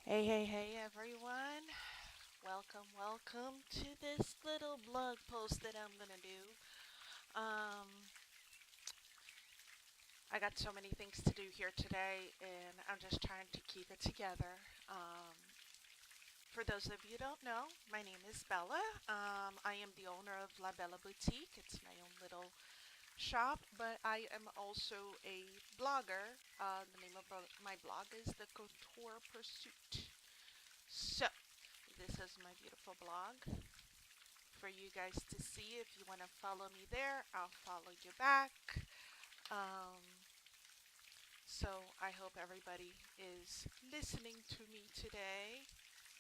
Hey, everyone. Welcome to this little blog post that I'm gonna do. Um, I got so many things to do here today, and I'm just trying to keep it together. For those of you who don't know, my name is Bella. I am the owner of La Bella Boutique. It's my own little shop, but I am also a blogger. The name of my blog is The Couture Pursuit. So, this is my beautiful blog for you guys to see. If you want to follow me there, I'll follow you back. Um, so I hope everybody is listening to me today,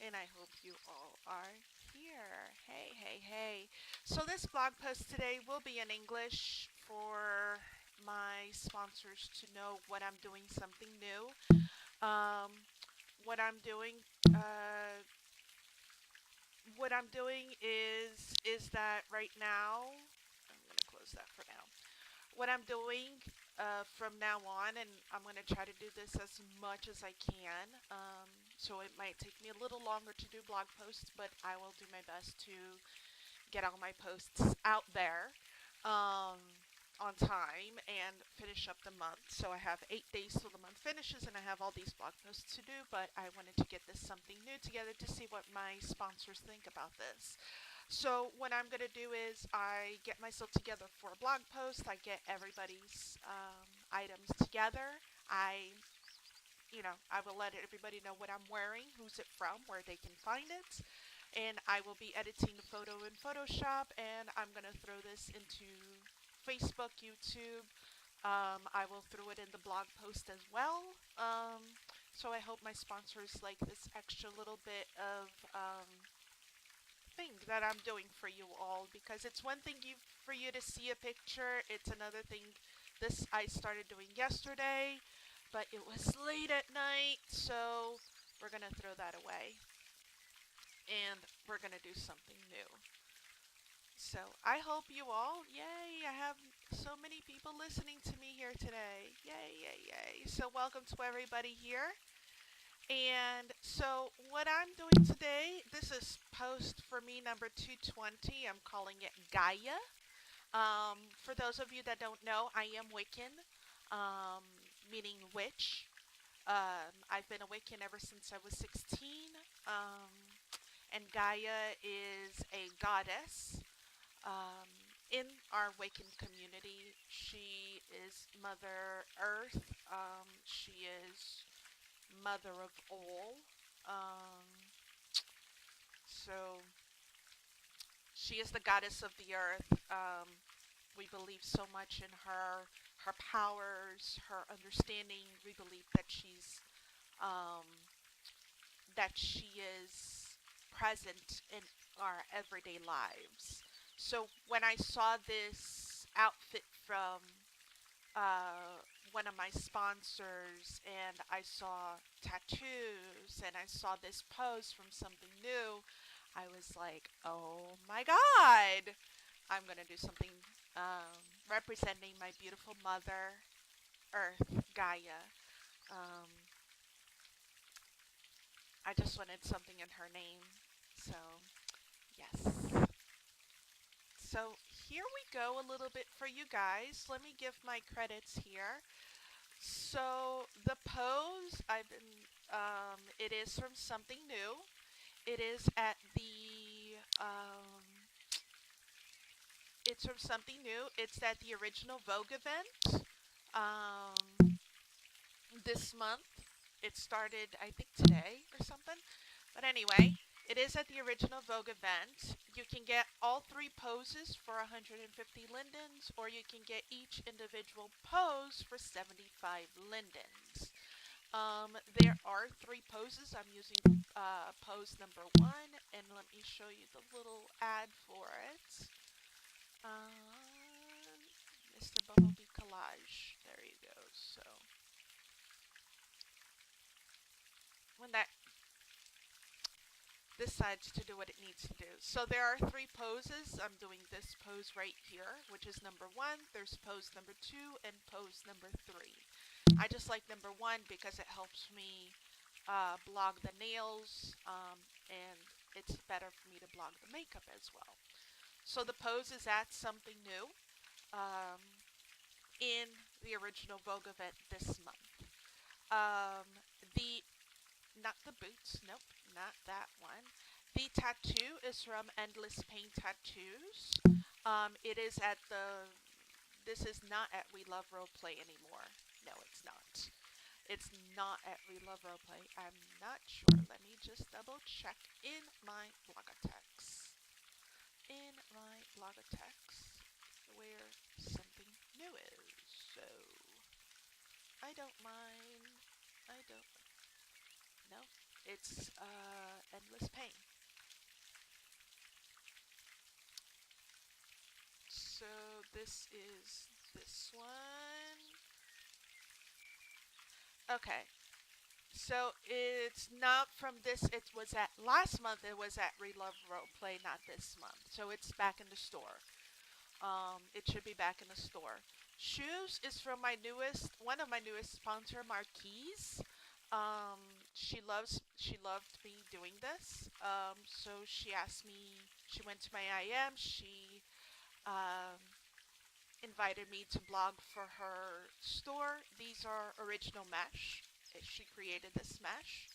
and I hope you all are here. Hey. So this blog post today will be in English for my sponsors to know what I'm doing something new. Um, what I'm doing, uh, what I'm doing is that right now, I'm gonna close that for now. What I'm doing from now on, and I'm gonna try to do this as much as I can. So it might take me a little longer to do blog posts, but I will do my best to get all my posts out there. Um, on time and finish up the month. So I have 8 days till the month finishes, and I have all these blog posts to do. But I wanted to get this something new together to see what my sponsors think about this. So what I'm gonna do is I get myself together for a blog post. I get everybody's items together. I will let everybody know what I'm wearing, who's it from, where they can find it, and I will be editing the photo in Photoshop, and I'm gonna throw this into Facebook, YouTube. I will throw it in the blog post as well. So I hope my sponsors like this extra little bit of thing that I'm doing for you all, because it's one thing for you to see a picture. It's another thing. This I started doing yesterday, but it was late at night, so we're gonna throw that away and we're gonna do something new. So I hope you all, yay, I have so many people listening to me here today. Yay. So welcome to everybody here. And so what I'm doing today, this is post for me number 220. I'm calling it Gaia. For those of you that don't know, I am Wiccan, um, meaning witch. I've been a Wiccan ever since I was 16. Um, and Gaia is a goddess. Um, in our Wiccan community, she is Mother Earth. She is Mother of all. Um, so she is the goddess of the earth. We believe so much in her powers, her understanding. We believe um, that she is present in our everyday lives. So when I saw this outfit from one of my sponsors, and I saw tattoos, and I saw this pose from something new, I was like, oh my god, I'm going to do something representing my beautiful mother, Earth, Gaia. Um, I just wanted something in her name. So, yes. So, here we go a little bit for you guys. Let me give my credits here. So, the pose, it is from something new. It is at the, it's from something new. It's at the original Vogue event. Um, this month. It started, I think, today or something. But anyway, it is at the original Vogue event. You can get all three poses for 150 lindens, or you can get each individual pose for 75 lindens. There are three poses. I'm using pose number one, and let me show you the little ad for it. Mr. Bumblebee Collage. There you go. So when that decides to do what it needs to do. So there are three poses. I'm doing this pose right here, which is number one. There's pose number two and pose number three. I just like number one because it helps me blog the nails, and it's better for me to blog the makeup as well. So the pose is at something new um, in the original Vogue event this month. Um, the Not the boots, nope, not that one. The tattoo is from Endless Pain Tattoos. It is at the. This is not at We Love Roleplay anymore. No, it's not. It's not at We Love Roleplay. I'm not sure. Let me just double check in my Blogotex. In my Blogotex, where something new is. So, I don't mind. I don't. No, it's Endless Pain. So, this is this one. Okay, so it's not from this. It was at last month. It was at Relove Roleplay, not this month. So it's back in the store. It should be back in the store. Shoes is from my newest, one of my newest sponsor, Marchese. Um, she loved me doing this. So she asked me. She went to my IM. She um, invited me to blog for her store. These are original mesh. She created this mesh.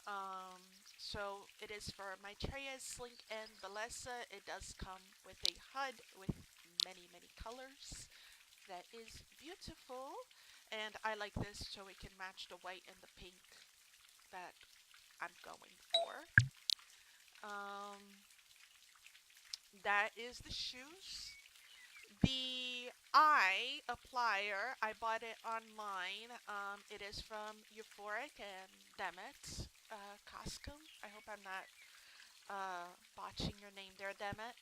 Um, so it is for Maitreya, Slink, and Bellesa. It does come with a HUD with many, many colors. That is beautiful. And I like this so it can match the white and the pink that I'm going for. Um, that is the shoes. The eye applier, I bought it online. It is from Euphoric and Demet Coscom. I hope I'm not botching your name there, Demet.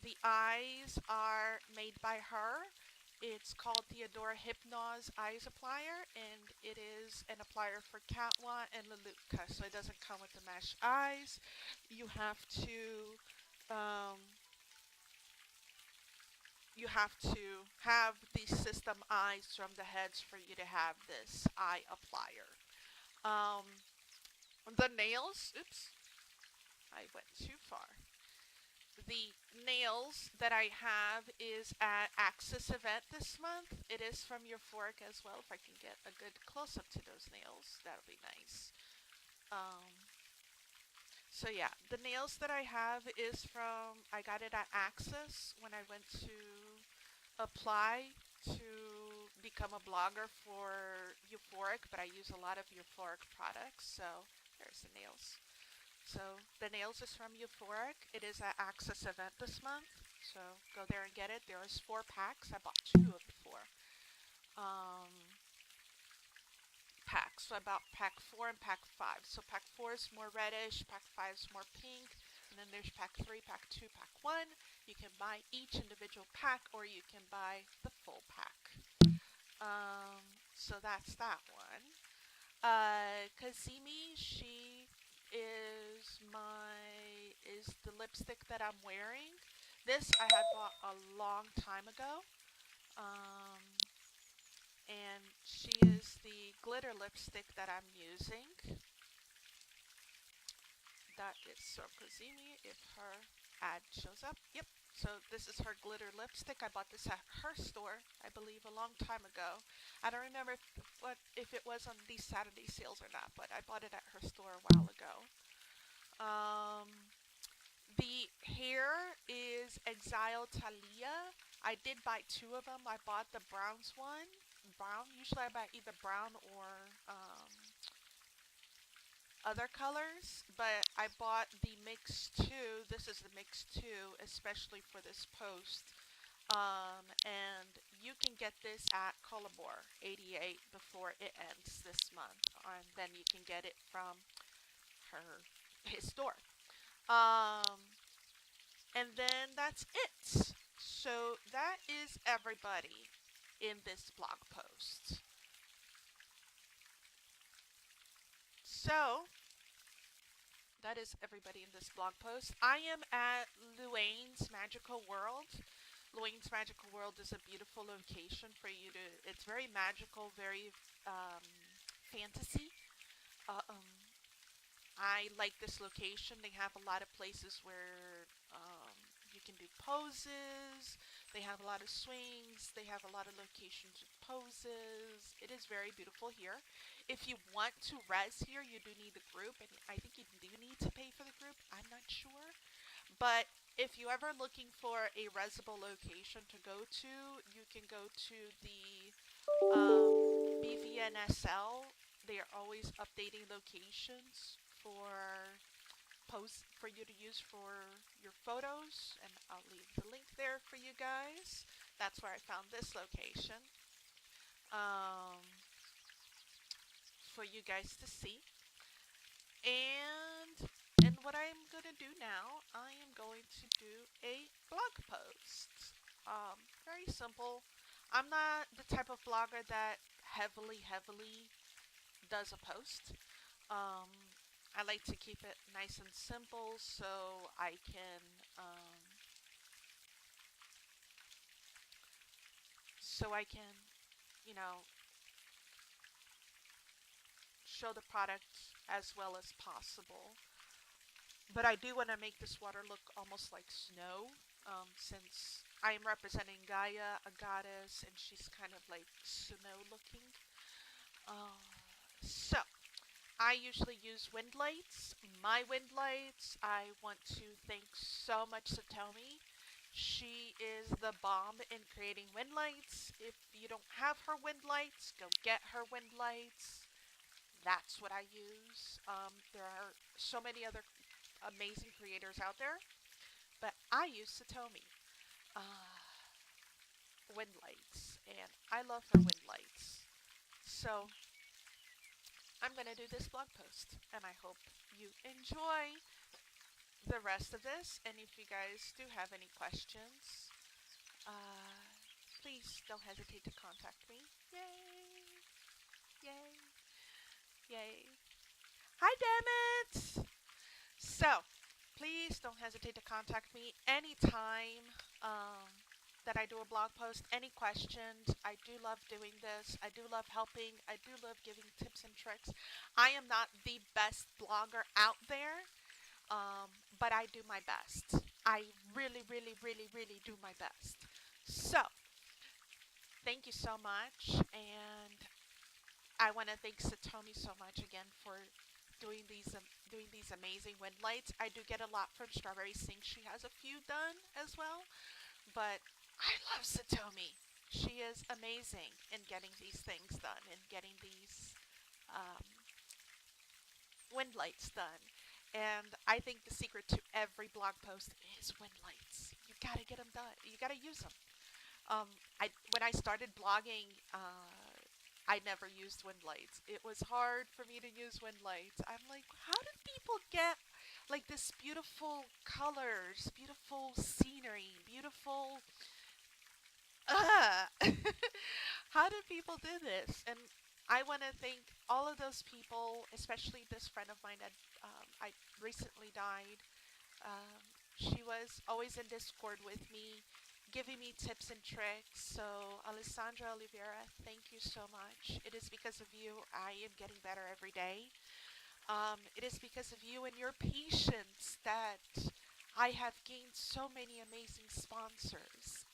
The eyes are made by her. It's called Theodora Hypnose Eyes Applier, and it is an applier for Catwa and Lelutka, so it doesn't come with the mesh eyes. You have to um, you have to have the system eyes from the heads for you to have this eye applier. Um, the nails, oops, I went too far. The nails that I have is at Axis event this month. It is from Euphoric as well. If I can get a good close up to those nails, that'll be nice. Um, so yeah, the nails that I have is from, I got it at Axis when I went to apply to become a blogger for Euphoric, but I use a lot of Euphoric products, so there's the nails. So the nails is from Euphoric. It is at Access event this month, so go there and get it. There is 4 packs. I bought 2 of the 4 um, packs. So I bought pack 4 and pack 5. So pack 4 is more reddish, pack 5 is more pink, and then there's pack 3, pack 2, pack 1. You can buy each individual pack, or you can buy the full pack. So that's that one. Cazimi, she is the lipstick that I'm wearing. This I had bought a long time ago. Um, and she is the glitter lipstick that I'm using. That is Cazimi, if her ad shows up. Yep. So this is her glitter lipstick. I bought this at her store, I believe, a long time ago. I don't remember if it was on these Saturday sales or not, but I bought it at her store a while ago. The hair is Exile Talia. I did buy 2 of them. I bought the browns one. Brown. Usually I buy either brown or other colors, but I bought the mix 2. This is the mix 2, especially for this post. And you can get this at Colabor 88 before it ends this month. And then you can get it from his store. And then that's it. So that is everybody in this blog post. So that is everybody in this blog post. I am at Luane's Magical World. Luane's Magical World is a beautiful location for you to, it's very magical, very fantasy. I like this location. They have a lot of places where you can do poses. They have a lot of swings. They have a lot of locations with poses. It is very beautiful here. If you want to res here, you do need the group, and I think you do need to pay for the group. I'm not sure. But if you're ever looking for a resible location to go to, you can go to the BVNSL. They are always updating locations for posts for you to use for your photos, and I'll leave the link there for you guys. That's where I found this location um, for you guys to see. And what I'm gonna do now, I am going to do a blog post. Very simple. I'm not the type of blogger that heavily does a post. Um, I like to keep it nice and simple um, so I can, you know, show the product as well as possible. But I do want to make this water look almost like snow, since I am representing Gaia, a goddess, and she's kind of like snow looking. Uh, so, I usually use wind lights. My wind lights, I want to thank so much Satomi. She is the bomb in creating wind lights. If you don't have her wind lights, go get her wind lights. That's what I use. There are so many other amazing creators out there, but I use Satomi wind lights, and I love her wind lights. So I'm going to do this blog post, and I hope you enjoy the rest of this. And if you guys do have any questions, uh, please don't hesitate to contact me. Yay! Yay! Yay! Hi, damn it! So, please don't hesitate to contact me anytime that I do a blog post. Any questions? I do love doing this. I do love helping. I do love giving tips and tricks. I am not the best blogger out there, but I do my best. I really do my best. So, thank you so much, and I want to thank Satomi so much again for doing these amazing wind lights. I do get a lot from Strawberry Sink. She has a few done as well, but I love Satomi. She is amazing in getting these things done and getting these um, wind lights done. And I think the secret to every blog post is wind lights. You gotta get them done. You gotta use them. When I started blogging, I never used wind lights. It was hard for me to use wind lights. I'm like, how did people get like this beautiful colors, beautiful scenery, beautiful how did people do this? And I want to thank all of those people, especially this friend of mine that I recently died. Um, she was always in Discord with me, giving me tips and tricks. So, Alessandra Oliveira, thank you so much. It is because of you I am getting better every day. It is because of you and your patience that I have gained so many amazing sponsors.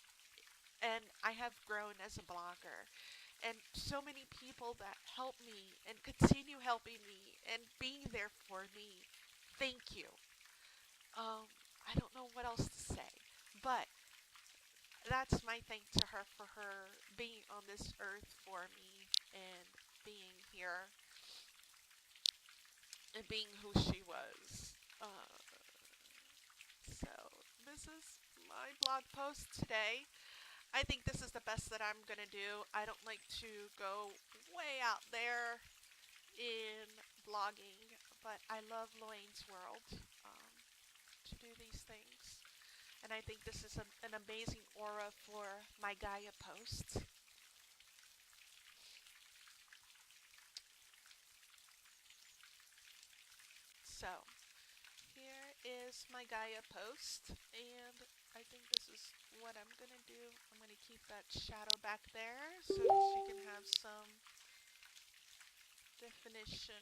And I have grown as a blogger. And so many people that help me and continue helping me and being there for me. Thank you. Um, I don't know what else to say, but that's my thank to her for her being on this earth for me and being here and being who she was. So this is my blog post today. I think this is the best that I'm gonna do. I don't like to go way out there in blogging, but I love Luane's world to do these things. And I think this is an amazing aura for my Gaia posts. So, here is my Gaia post, and I think this is what I'm going to do. I'm going to keep that shadow back there so she can have some definition.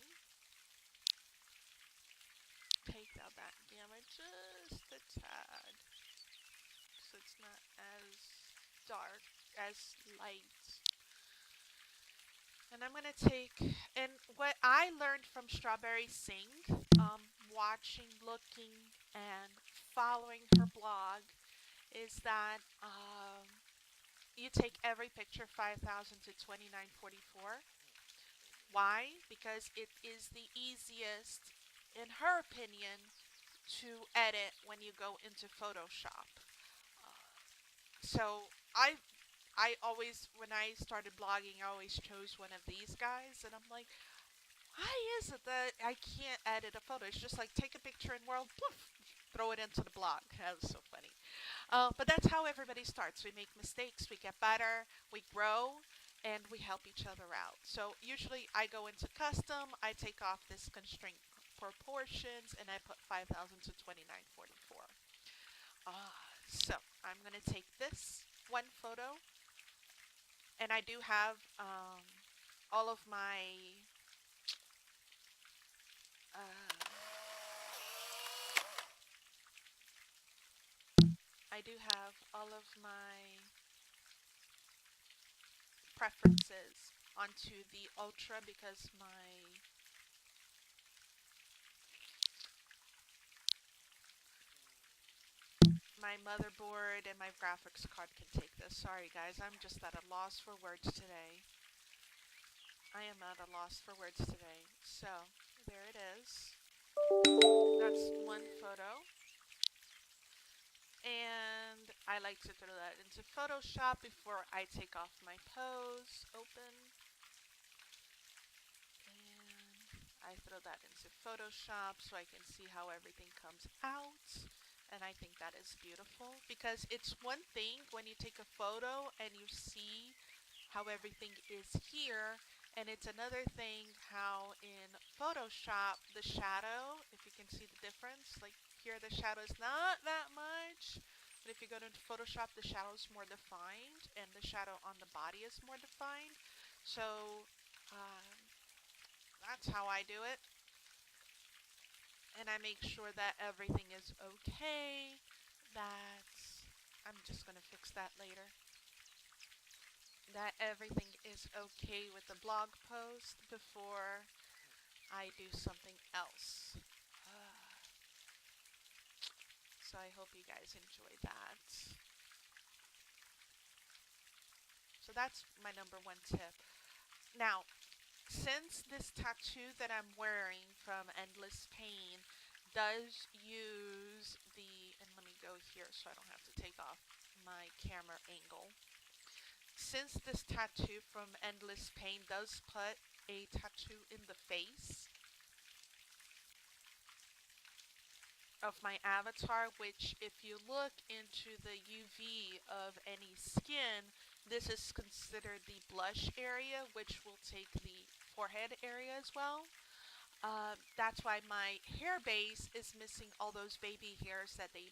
down that gamma just a tad, so it's not as dark, as light. And I'm gonna take, and what I learned from Strawberry Singh, watching, looking, and following her blog, is that you take every picture 5,000 to 2944. Why? Because it is the easiest, in her opinion, to edit when you go into Photoshop. So I always, when I started blogging, I always chose one of these guys, and I'm like, why is it that I can't edit a photo? It's just like take a picture in World, poof, throw it into the blog. That was so funny. But that's how everybody starts. We make mistakes, we get better, we grow, and we help each other out. So usually I go into custom, I take off this constraint proportions, and I put 5,000 to 2944. So I'm going to take this one photo, and I do have all of my I do have all of my preferences onto the Ultra because my motherboard and my graphics card can take this. Sorry guys, I'm just at a loss for words today. I am at a loss for words today. So, there it is. That's one photo. And I like to throw that into Photoshop before I take off my pose. Open. And I throw that into Photoshop so I can see how everything comes out. And I think that is beautiful because it's one thing when you take a photo and you see how everything is here, and it's another thing how in Photoshop the shadow, if you can see the difference, like here the shadow is not that much, but if you go to Photoshop the shadow is more defined and the shadow on the body is more defined. So that's how I do it, and I make sure that everything is okay. That I'm just gonna fix that later. That everything is okay with the blog post before I do something else. So I hope you guys enjoy that. So that's my number one tip. Now, since this tattoo that I'm wearing from Endless Pain does use the, and let me go here so I don't have to take off my camera angle. Since this tattoo from Endless Pain does put a tattoo in the face of my avatar, which if you look into the UV of any skin, this is considered the blush area, which will take the forehead area as well. That's why my hair base is missing all those baby hairs that they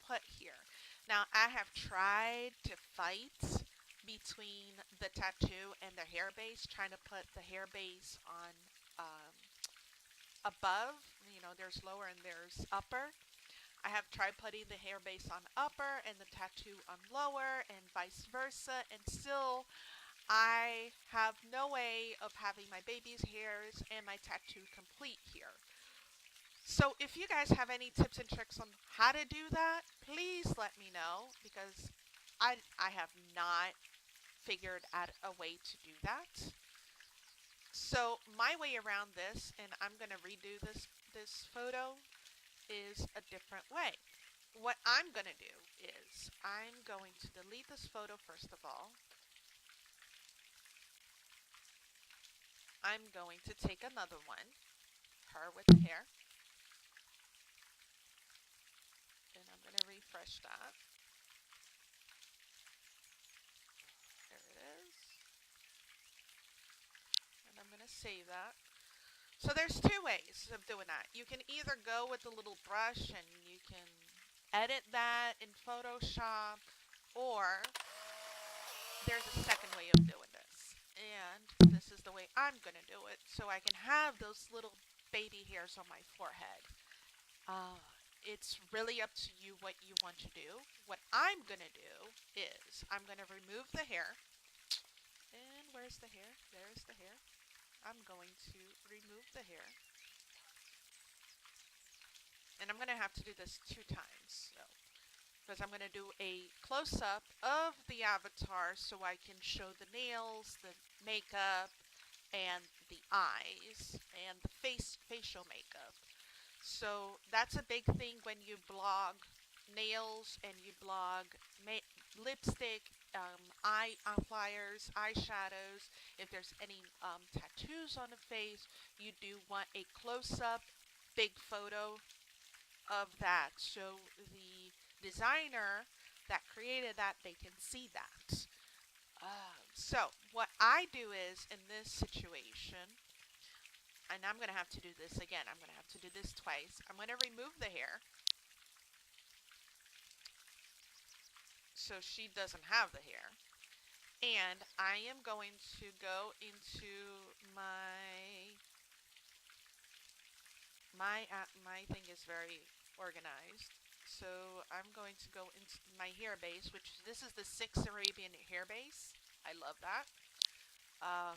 put here. Now, I have tried to fight between the tattoo and the hair base, trying to put the hair base on above. You know, there's lower and there's upper. I have tried putting the hair base on upper and the tattoo on lower and vice versa, and still I have no way of having my baby's hairs and my tattoo complete here. So if you guys have any tips and tricks on how to do that, please let me know because I have not figured out a way to do that. So my way around this, and I'm going to redo this photo, is a different way. What I'm going to do is I'm going to delete this photo first of all. I'm going to take another one, her with the hair, and I'm going to refresh that. There it is. And I'm going to save that. So there's two ways of doing that. You can either go with the little brush and you can edit that in Photoshop, or there's a second way of doing this. And this is the way I'm going to do it so I can have those little baby hairs on my forehead. Uh, it's really up to you what you want to do. What I'm going to do is I'm going to remove the hair. And where's the hair? There's the hair. I'm going to remove the hair. And I'm going to have to do this 2 times. So, because I'm going to do a close-up of the avatar so I can show the nails, the makeup, and the eyes, and the facial makeup. So that's a big thing when you blog nails and you blog lipstick, eye flyers, eyeshadows. If there's any tattoos on the face, you do want a close-up, big photo of that. So the designer that created that, they can see that. So what I do is, in this situation, and I'm going to have to do this again. I'm going to have to do this twice. I'm going to remove the hair so she doesn't have the hair. And I am going to go into my thing is very organized. So I'm going to go into my hair base, which this is the 6 Arabian hair base. I love that.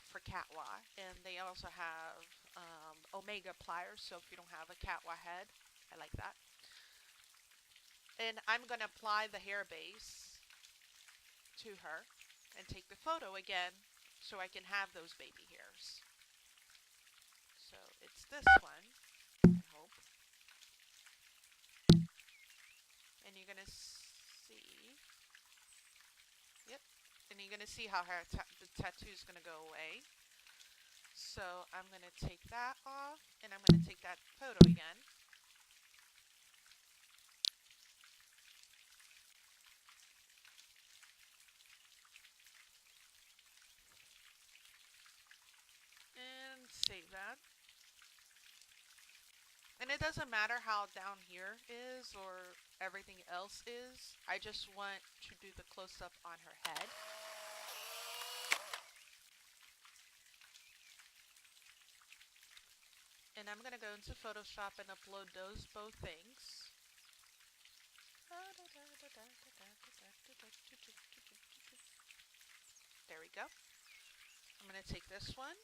For catwa, and they also have omega pliers, so if you don't have a catwa head, I like that. And I'm going to apply the hair base to her and take the photo again so I can have those baby hairs. So it's this one, I hope. And you're going to see, yep, and you're going to see how the tattoo is going to go away. So I'm going to take that off, and I'm going to take that photo again. And save that. And it doesn't matter how down here is or everything else is. I just want to do the close-up on her head. And I'm going to go into Photoshop and upload those both things. There we go. I'm going to take this one,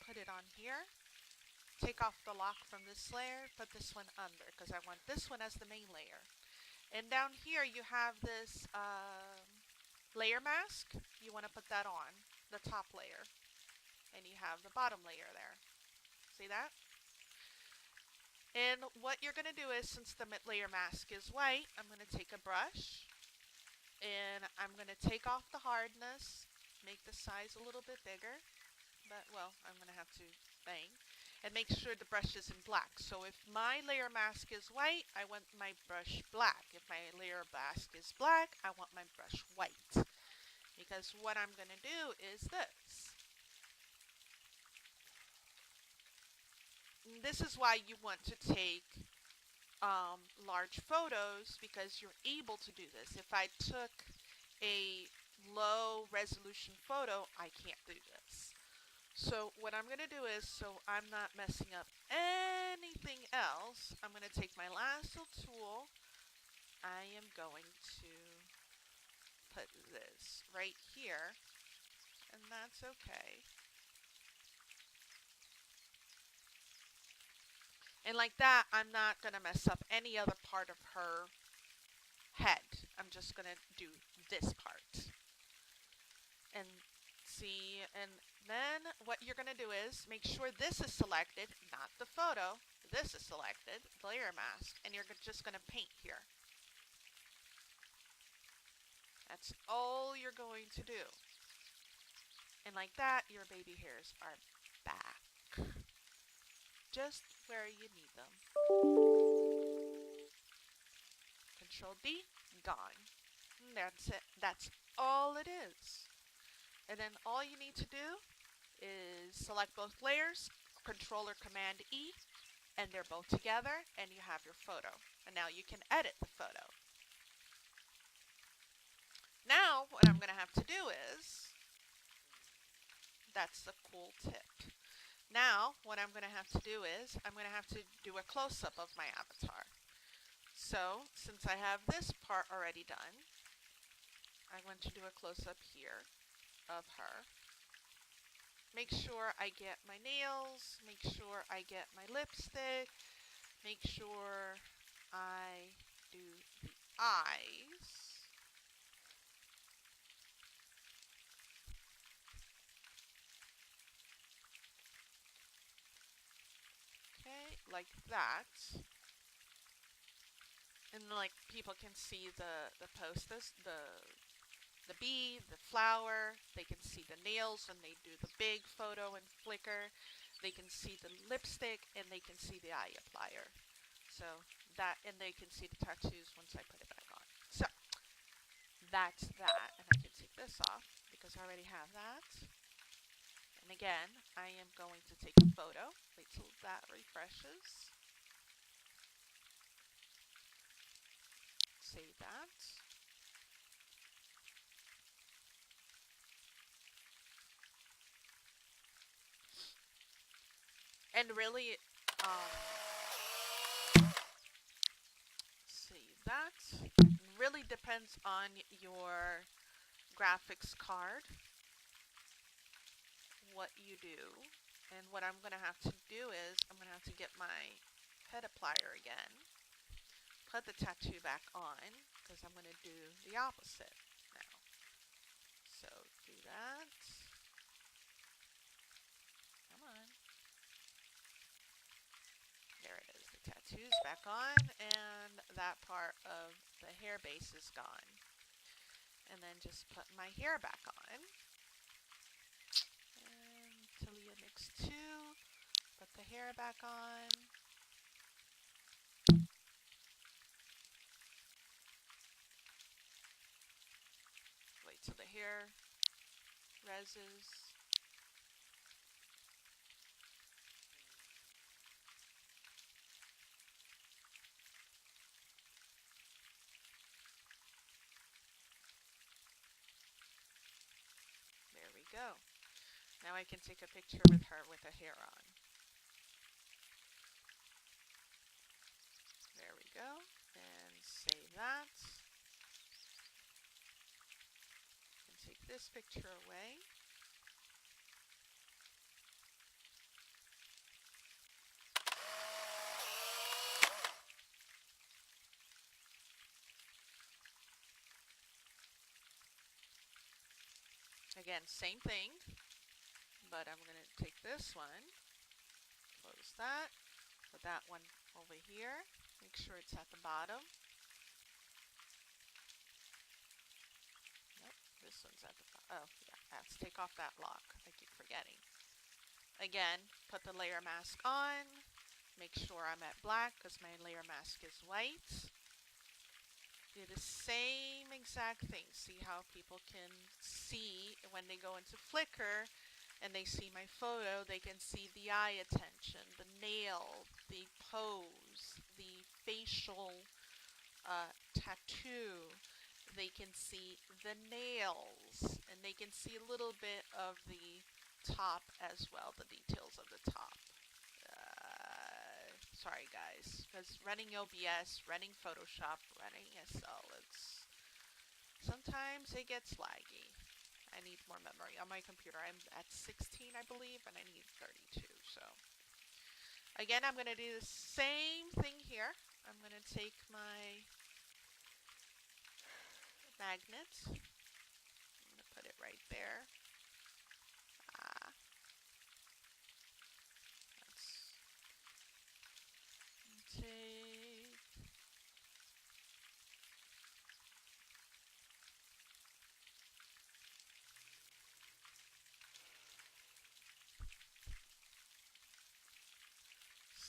put it on here, take off the lock from this layer, put this one under, because I want this one as the main layer. And down here you have this layer mask. You want to put that on, the top layer. And you have the bottom layer there. See that? And what you're going to do is, since the layer mask is white, I'm going to take a brush and I'm going to take off the hardness, make the size a little bit bigger, but, well, I'm going to have to bang, and make sure the brush is in black. So if my layer mask is white, I want my brush black. If my layer mask is black, I want my brush white. Because what I'm going to do is this. This is why you want to take large photos, because you're able to do this. If I took a low resolution photo, I can't do this. So what I'm going to do is, so I'm not messing up anything else, I'm going to take my lasso tool. I am going to put this right here, and that's okay. And like that, I'm not going to mess up any other part of her head. I'm just going to do this part. And see, and then what you're going to do is make sure this is selected, not the photo. This is selected, the layer mask, and you're just going to paint here. That's all you're going to do. And like that, your baby hairs are back. Just where you need them. Control D, gone. And that's it. That's all it is. And then all you need to do is select both layers, Control or Command E, and they're both together, and you have your photo. And now you can edit the photo. Now, what I'm going to have to do is, that's the cool tip. Now, what I'm going to have to do is, I'm going to have to do a close-up of my avatar. So, since I have this part already done, I'm going to do a close-up here of her. Make sure I get my nails, make sure I get my lipstick, make sure I do the eyes. Okay, like that. And like people can see the posters, the bee, the flower. They can see the nails when they do the big photo and flicker. They can see the lipstick and they can see the eye applier. So that, and they can see the tattoos once I put it back on. So that's that, and I can take this off because I already have that. And again, I am going to take a photo. Wait till that refreshes. Save that. And really, save that. Really depends on your graphics card, what you do. And what I'm going to have to do is, I'm going to have to get my head applier again, put the tattoo back on, because I'm going to do the opposite now. So, do that. Come on. There it is. The tattoo's back on, and that part of the hair base is gone. And then just put my hair back on. And Talia mix 2. Put the hair back on. Wait till the hair reses. There we go. Now I can take a picture with her with her hair on. There we go. And save that. And take this picture away. Again, same thing, but I'm going to take this one, close that, put that one over here, make sure it's at the bottom. Nope, this one's at the bottom. Oh, yeah, let's take off that lock. I keep forgetting. Again, put the layer mask on, make sure I'm at black because my layer mask is white. Do the same exact thing. See how people can see when they go into Flickr and they see my photo, they can see the eye attention, the nail, the pose, the facial tattoo. They can see the nails, and they can see a little bit of the top as well, the details of the top. Sorry guys, because running OBS, running Photoshop, running Excel, sometimes it gets laggy. I need more memory on my computer. I'm at 16, I believe, and I need 32, so. Again, I'm going to do the same thing here. I'm going to take my magnet. I'm going to put it right there.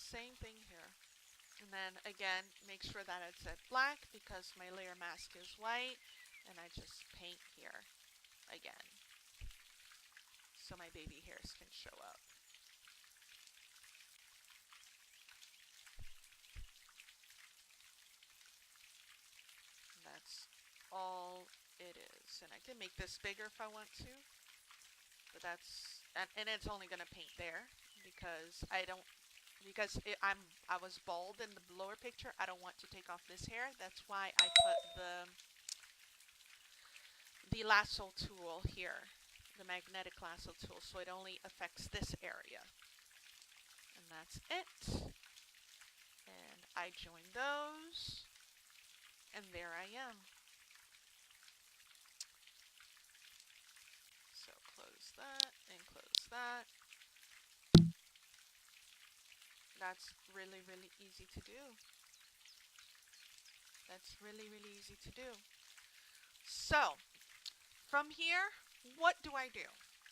Same thing here. And then again, make sure that it's at black because my layer mask is white, and I just paint here again so my baby hairs can show up. And that's all it is. And I can make this bigger if I want to, but that's, and it's only going to paint there. because I was bald in the lower picture. I don't want to take off this hair. That's why I put the lasso tool here, the magnetic lasso tool, so it only affects this area. And that's it. And I join those, and there I am. So close that and close that. That's really, really easy to do. That's really, really easy to do. So, from here, what do?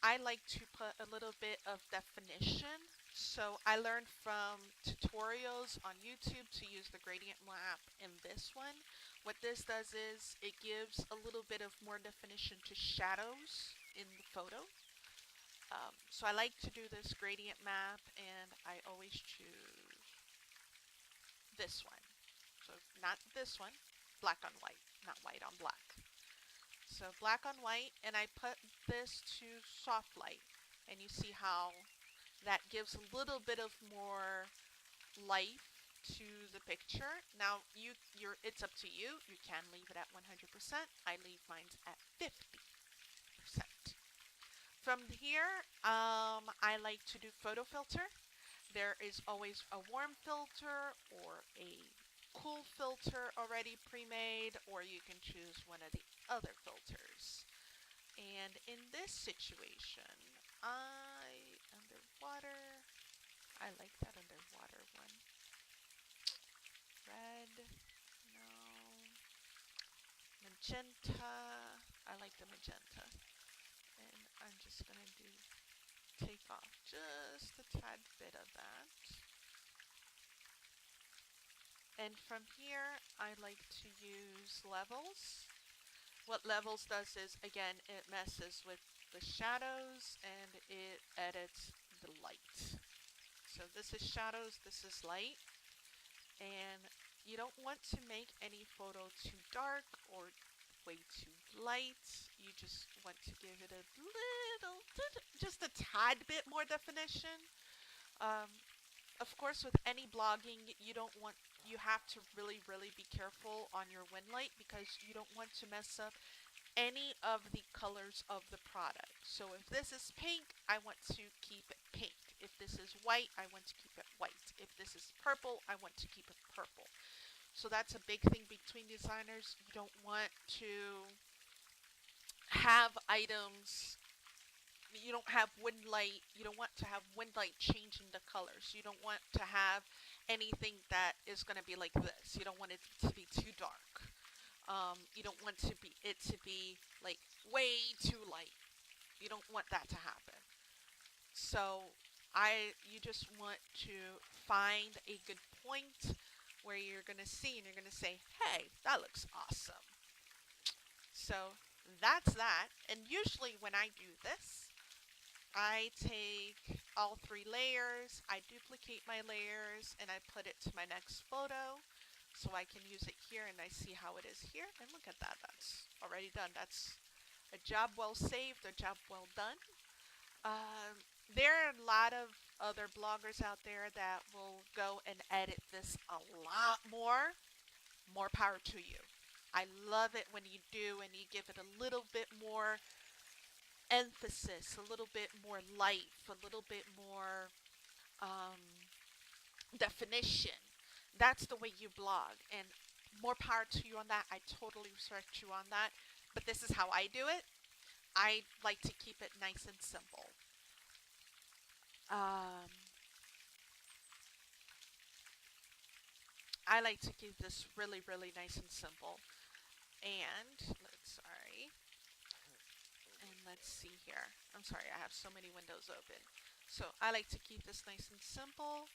I like to put a little bit of definition. So I learned from tutorials on YouTube to use the gradient map in this one. What this does is it gives a little bit of more definition to shadows in the photo. So I like to do this gradient map, and I always choose this one. So not this one, black on white, not white on black. So black on white, and I put this to soft light, and you see how that gives a little bit of more life to the picture. Now it's up to you. You can leave it at 100%. I leave mine at 50%. From here, I like to do photo filter. There is always a warm filter or a cool filter already pre-made, or you can choose one of the other filters. And in this situation, underwater, I like that underwater one. Red, no. Magenta, I like the magenta. And I'm just gonna take off just a tad bit of that. And from here, I like to use levels. What levels does is, again, it messes with the shadows and it edits the light. So this is shadows, this is light. And you don't want to make any photo too dark or way too light. You just want to give it a little, just a tad bit more definition. Of course, with any blogging, you have to really, really be careful on your win light, because you don't want to mess up any of the colors of the product. So if this is pink, I want to keep it pink. If this is white, I want to keep it white. If this is purple, I want to keep it purple. So that's a big thing between designers. You don't want to have items, you don't have wind light, you don't want to have wind light changing the colors. You don't want to have anything that is going to be like this. You don't want it to be too dark. You don't want it to be like way too light. You don't want that to happen. So you just want to find a good point where you're going to see and you're going to say, hey, that looks awesome. So that's that. And usually when I do this, I take all 3 layers, I duplicate my layers, and I put it to my next photo so I can use it here and I see how it is here. And look at that, that's already done. That's a job well saved, a job well done. There are a lot of other bloggers out there that will go and edit this a lot more. More power to you. I love it when you do and you give it a little bit more emphasis, a little bit more life, a little bit more definition. That's the way you blog, and more power to you on that. I totally respect you on that, but this is how I do it. I like to keep it nice and simple. I like to keep this really, really nice and simple. And let's see here. I'm sorry, I have so many windows open. So I like to keep this nice and simple,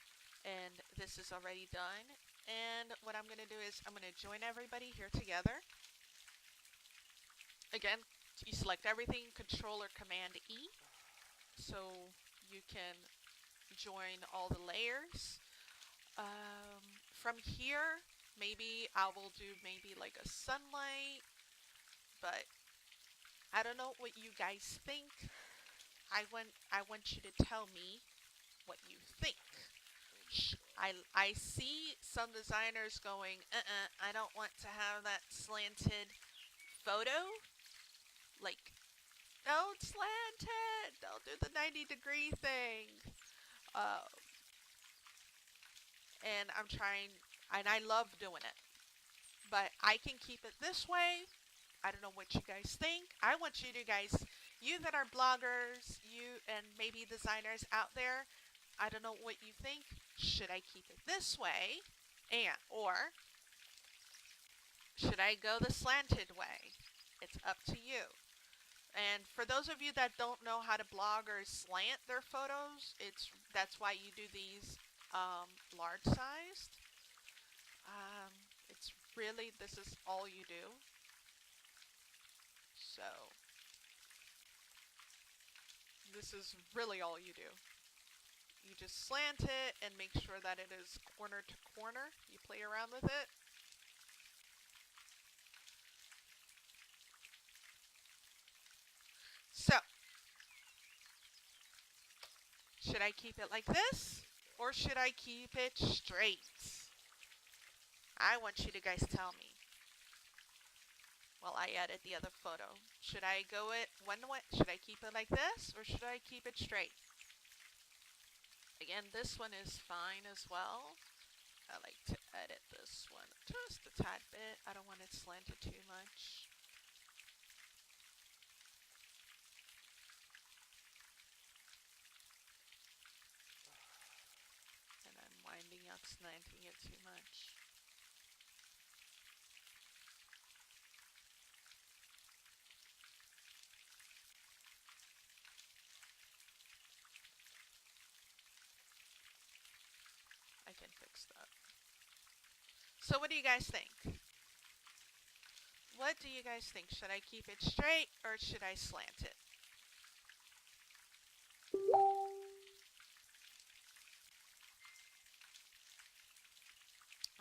and this is already done. And what I'm going to do is I'm going to join everybody here together. Again, you select everything, Control or Command E, so you can join all the layers. From here, maybe I will do like a sunlight, but I don't know what you guys think. I want you to tell me what you think. I see some designers going, I don't want to have that slanted photo. Like, don't slant it. Don't do the 90-degree thing. Uh, and I'm trying, and I love doing it. But I can keep it this way. I don't know what you guys think. I want you guys, you that are bloggers, you and maybe designers out there, I don't know what you think. Should I keep it this way? Or should I go the slanted way? It's up to you. And for those of you that don't know how to blog or slant their photos, that's why you do these large sized. It's really, this is all you do. So this is really all you do. You just slant it and make sure that it is corner to corner. You play around with it. So, should I keep it like this? Or should I keep it straight? I want you to guys tell me while I edit the other photo. Should I go it one way? Should I keep it like this? Or should I keep it straight? Again, this one is fine as well. I like to edit this one just a tad bit. I don't want it slanted too much. And I'm winding up slanting it too much. I can fix that. So what do you guys think? What do you guys think? Should I keep it straight or should I slant it?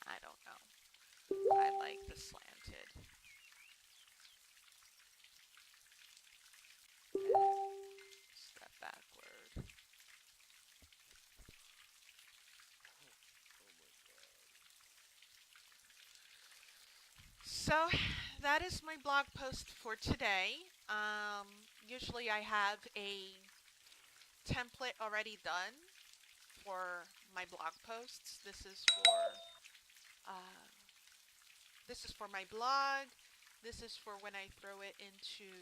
I don't know. I like the slanted. Step backward. So that is my blog post for today. Usually I have a template already done for my blog posts. This is for my blog. This is for when I throw it into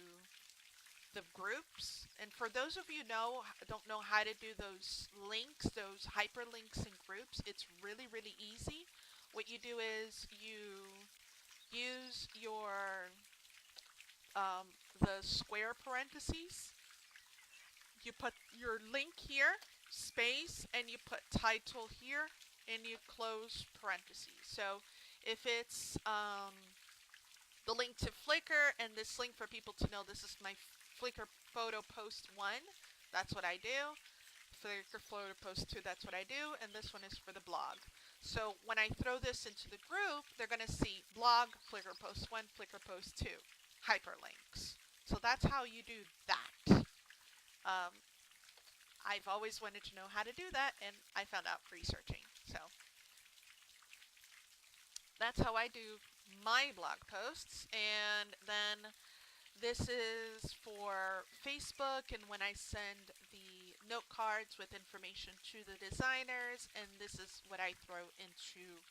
the groups. And for those of you don't know how to do those links, those hyperlinks in groups, it's really, really easy. What you do is you use your the square parentheses. You put your link here, space, and you put title here, and you close parentheses. So if it's the link to Flickr, and this link for people to know this is my Flickr photo post 1, that's what I do. Flickr photo post 2, that's what I do, and this one is for the blog. So when I throw this into the group, they're going to see blog, Flickr post 1, Flickr post 2, hyperlinks. So that's how you do that. I've always wanted to know how to do that, and I found out researching. So that's how I do my blog posts. And then this is for Facebook, and when I send the note cards with information to the designers, and this is what I throw into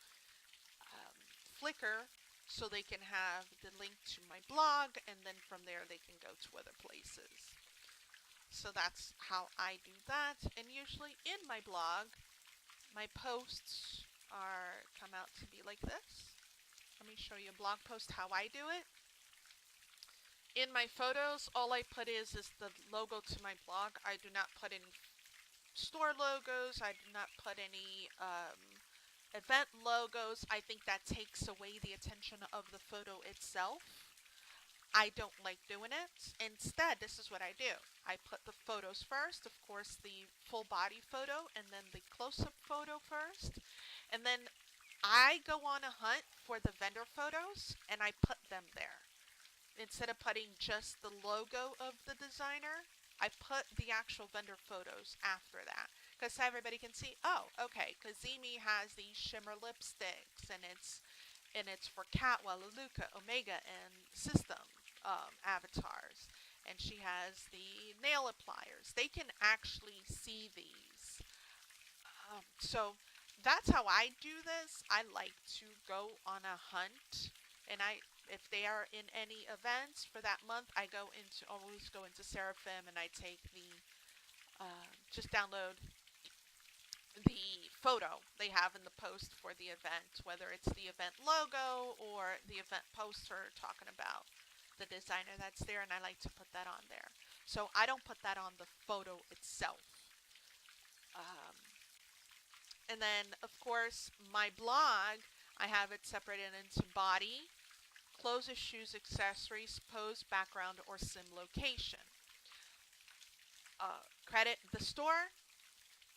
Flickr, so they can have the link to my blog, and then from there they can go to other places. So that's how I do that. And usually in my blog, my posts come out to be like this. Let me show you a blog post how I do it. In my photos, all I put is the logo to my blog. I do not put any store logos. I do not put any event logos. I think that takes away the attention of the photo itself. I don't like doing it. Instead, this is what I do. I put the photos first, of course, the full body photo, and then the close-up photo first. And then I go on a hunt for the vendor photos, and I put them there. Instead of putting just the logo of the designer, I put the actual vendor photos after that. because everybody can see, oh, okay, Cazimi has these shimmer lipsticks, and it's for Catwell, Luca, Omega, and System avatars. And she has the nail appliers. They can actually see these. So that's how I do this. I like to go on a hunt, and if they are in any events for that month, I always go into Seraphim, and I take just download the photo they have in the post for the event, whether it's the event logo or the event poster talking about the designer that's there, and I like to put that on there. So I don't put that on the photo itself. Um, and then, of course, my blog, I have it separated into body, clothes, shoes, accessories, pose, background, or sim location. Credit the store,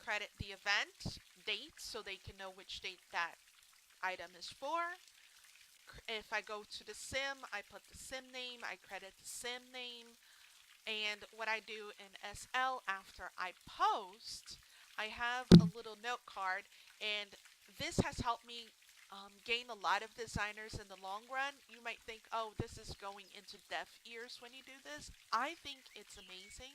credit the event date so they can know which date that item is for. If I go to the sim, I put the sim name, I credit the sim name. And what I do in SL after I post, I have a little note card, and this has helped me gain a lot of designers in the long run. You might think, oh, this is going into deaf ears when you do this. I think it's amazing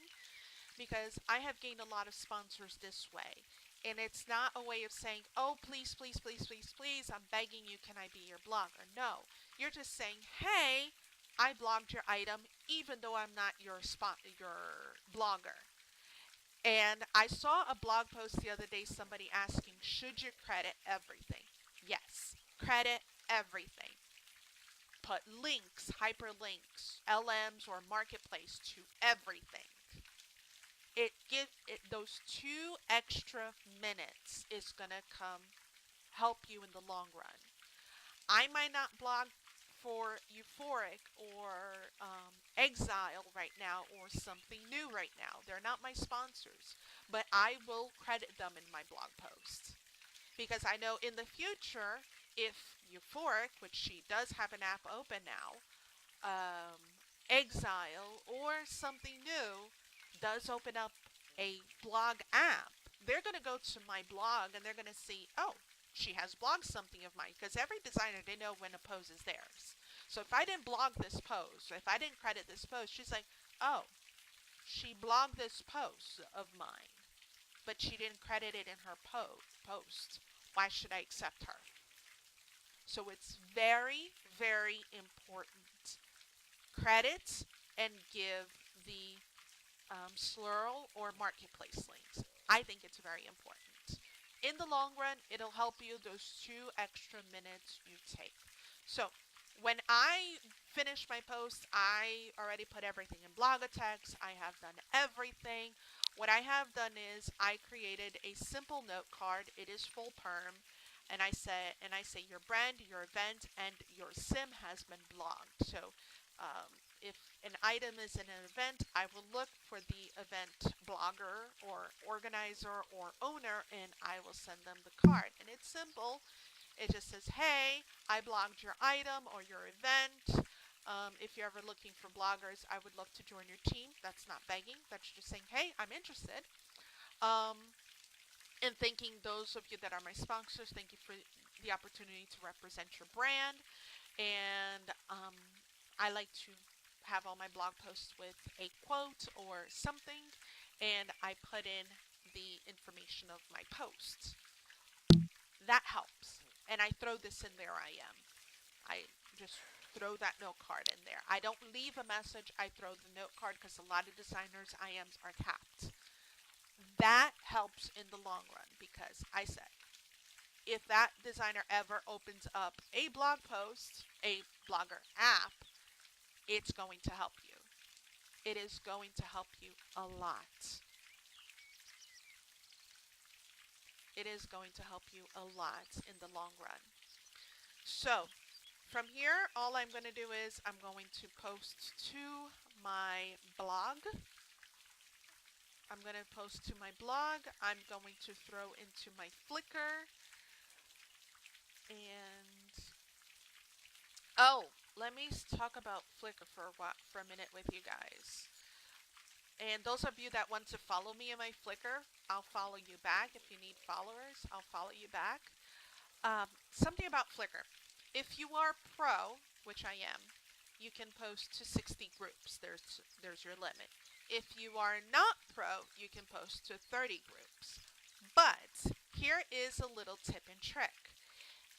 because I have gained a lot of sponsors this way. And it's not a way of saying, oh, please, please, please, please, please, I'm begging you, can I be your blogger? No. You're just saying, hey, I blogged your item even though I'm not your blogger. And I saw a blog post the other day, somebody asking, should you credit everything? Yes, credit everything. Put links, hyperlinks, LMs, or marketplace to everything. Those 2 extra minutes is gonna come help you in the long run. I might not blog for Euphoric or Exile right now or something new right now. They're not my sponsors, but I will credit them in my blog post because I know in the future, if Euphoric, which she does have an app open now, um, Exile or something new does open up a blog app, they're going to go to my blog and they're going to see, oh, she has blogged something of mine, because every designer, they know when a pose is theirs. So if I didn't blog this pose, or if I didn't credit this pose, she's like, oh, she blogged this post of mine, but she didn't credit it in her post. Why should I accept her? So it's very, very important. Credit and give the Slurl or marketplace links. I think it's very important. In the long run, it'll help you those 2 extra minutes you take. So when I finish my post, I already put everything in Blogotex. I have done everything. What I have done is I created a simple note card. It is full perm. And I say your brand, your event, and your sim has been blogged. So if an item is in an event, I will look for the event blogger or organizer or owner, and I will send them the card. And it's simple. It just says, hey, I blogged your item or your event. If you're ever looking for bloggers, I would love to join your team. That's not begging. That's just saying, hey, I'm interested. Um, and thanking those of you that are my sponsors. Thank you for the opportunity to represent your brand. And I like to have all my blog posts with a quote or something, and I put in the information of my posts. That helps. And I throw this in there. I just throw that note card in there. I don't leave a message. I throw the note card because a lot of designers' IMs are capped. That helps in the long run because I said, if that designer ever opens up a blog post, a blogger app, it's going to help you. It is going to help you a lot. It is going to help you a lot in the long run. So, from here, all I'm going to do is I'm going to post to my blog. I'm going to post to my blog. I'm going to throw into my Flickr. And, oh, let me talk about Flickr for a minute with you guys. And those of you that want to follow me in my Flickr, I'll follow you back. If you need followers, I'll follow you back. Something about Flickr. If you are pro, which I am, you can post to 60 groups. There's your limit. If you are not pro, you can post to 30 groups. But here is a little tip and trick.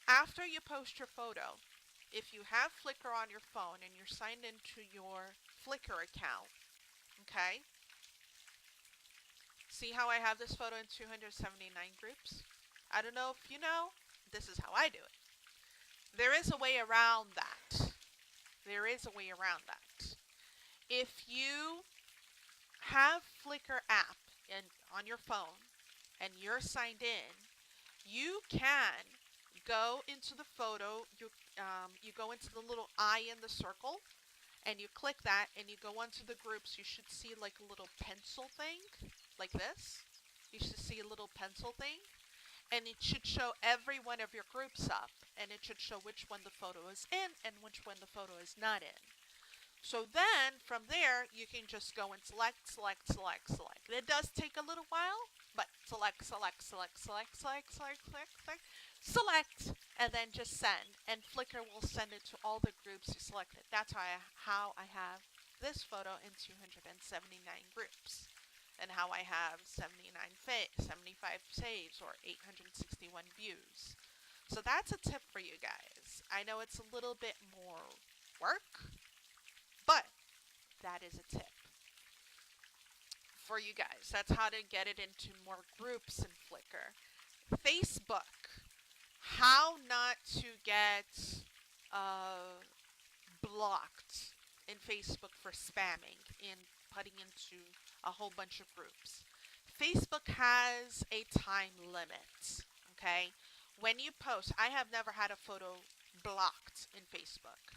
After you post your photo, if you have Flickr on your phone and you're signed into your Flickr account, okay? See how I have this photo in 279 groups? I don't know if you know, this is how I do it. There is a way around that. There is a way around that. If you have Flickr app on your phone and you're signed in, you can go into the photo, you go into the little eye in the circle, and you click that, and you go onto the groups. You should see like a little pencil thing, like this. You should see a little pencil thing, and it should show every one of your groups up, and it should show which one the photo is in and which one the photo is not in. So then, from there, you can just go and select. It does take a little while, but select, and then just send. And Flickr will send it to all the groups you selected. That's how I have this photo in 279 groups. And how I have 75 saves or 861 views. So that's a tip for you guys. I know it's a little bit more work, but that is a tip for you guys. That's how to get it into more groups in Flickr. Facebook. How not to get blocked in Facebook for spamming and putting into a whole bunch of groups. Facebook has a time limit, okay? When you post, I have never had a photo blocked in Facebook.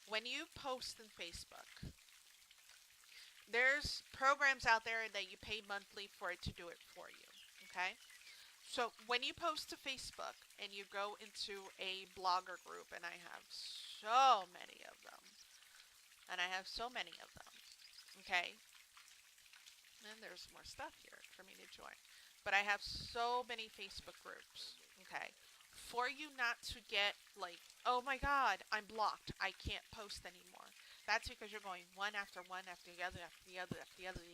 When you post in Facebook, there's programs out there that you pay monthly for it to do it for you, okay? So when you post to Facebook and you go into a blogger group, and I have so many of them, okay? And there's more stuff here for me to join. But I have so many Facebook groups, okay? For you not to get like, oh my God, I'm blocked. I can't post anymore. That's because you're going one after the other, after the other.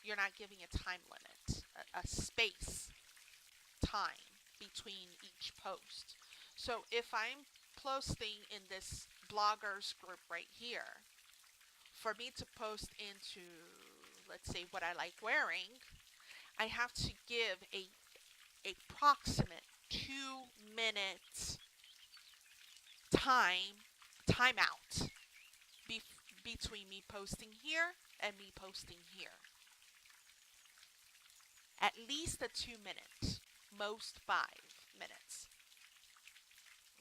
You're not giving a time limit, a space time between each post. So if I'm posting in this bloggers group right here, for me to post into, let's say, what I like wearing, I have to give a approximate 2-minute time out between me posting here and me posting here. At least a 2 minutes, most 5 minutes.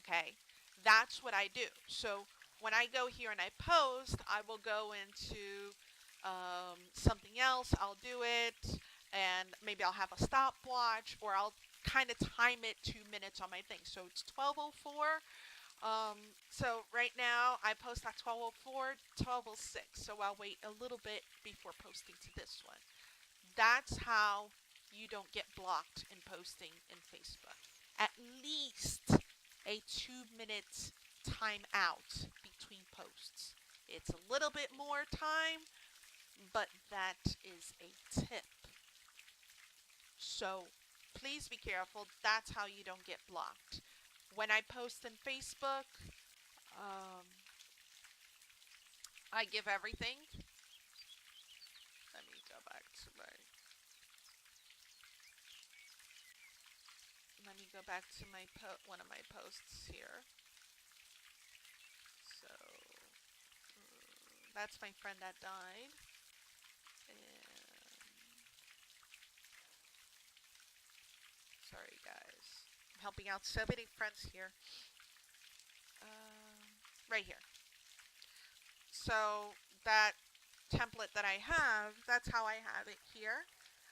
Okay, that's what I do. So when I go here and I post, I will go into something else. I'll do it, and maybe I'll have a stopwatch, or I'll kind of time it 2 minutes on my thing. So it's 12:04. So right now I post at 12:04, 12:06. So I'll wait a little bit before posting to this one. That's how you don't get blocked in posting in Facebook. At least a 2-minute time out between posts. It's a little bit more time, but that is a tip. So please be careful. That's how you don't get blocked. When I post in Facebook, I give everything. Let me go back to one of my posts here. So that's my friend that died. And sorry guys, I'm helping out so many friends here. Right here. So that template that I have, that's how I have it here.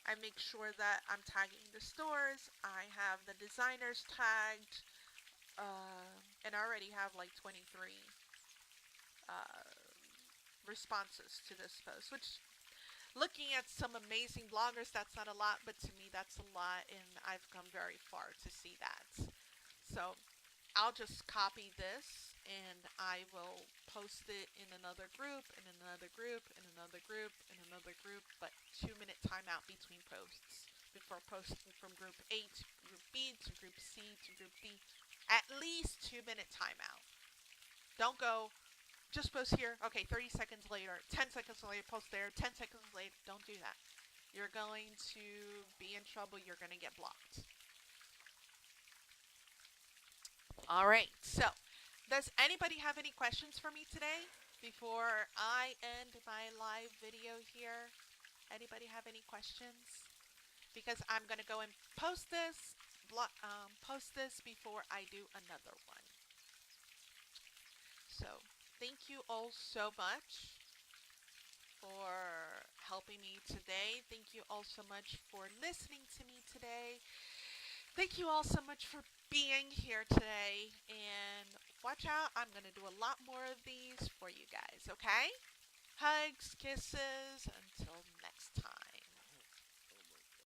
I make sure that I'm tagging the stores. I have the designers tagged, and I already have like 23 responses to this post, which looking at some amazing bloggers, that's not a lot, but to me that's a lot, and I've come very far to see that. So I'll just copy this and I will post it in another group, in another group, in another group, in another group, but 2 minute timeout between posts before posting from group A to group B to group C to group D. At least 2 minute timeout. Don't go, just post here, okay, 30 seconds later, 10 seconds later, post there, 10 seconds later. Don't do that. You're going to be in trouble. You're going to get blocked. All right, so does anybody have any questions for me today before I end my live video here? Anybody have any questions? Because I'm going to go and post this before I do another one. So thank you all so much for helping me today. Thank you all so much for listening to me today. Thank you all so much for being here today. And watch out, I'm going to do a lot more of these for you guys, okay? Hugs, kisses, until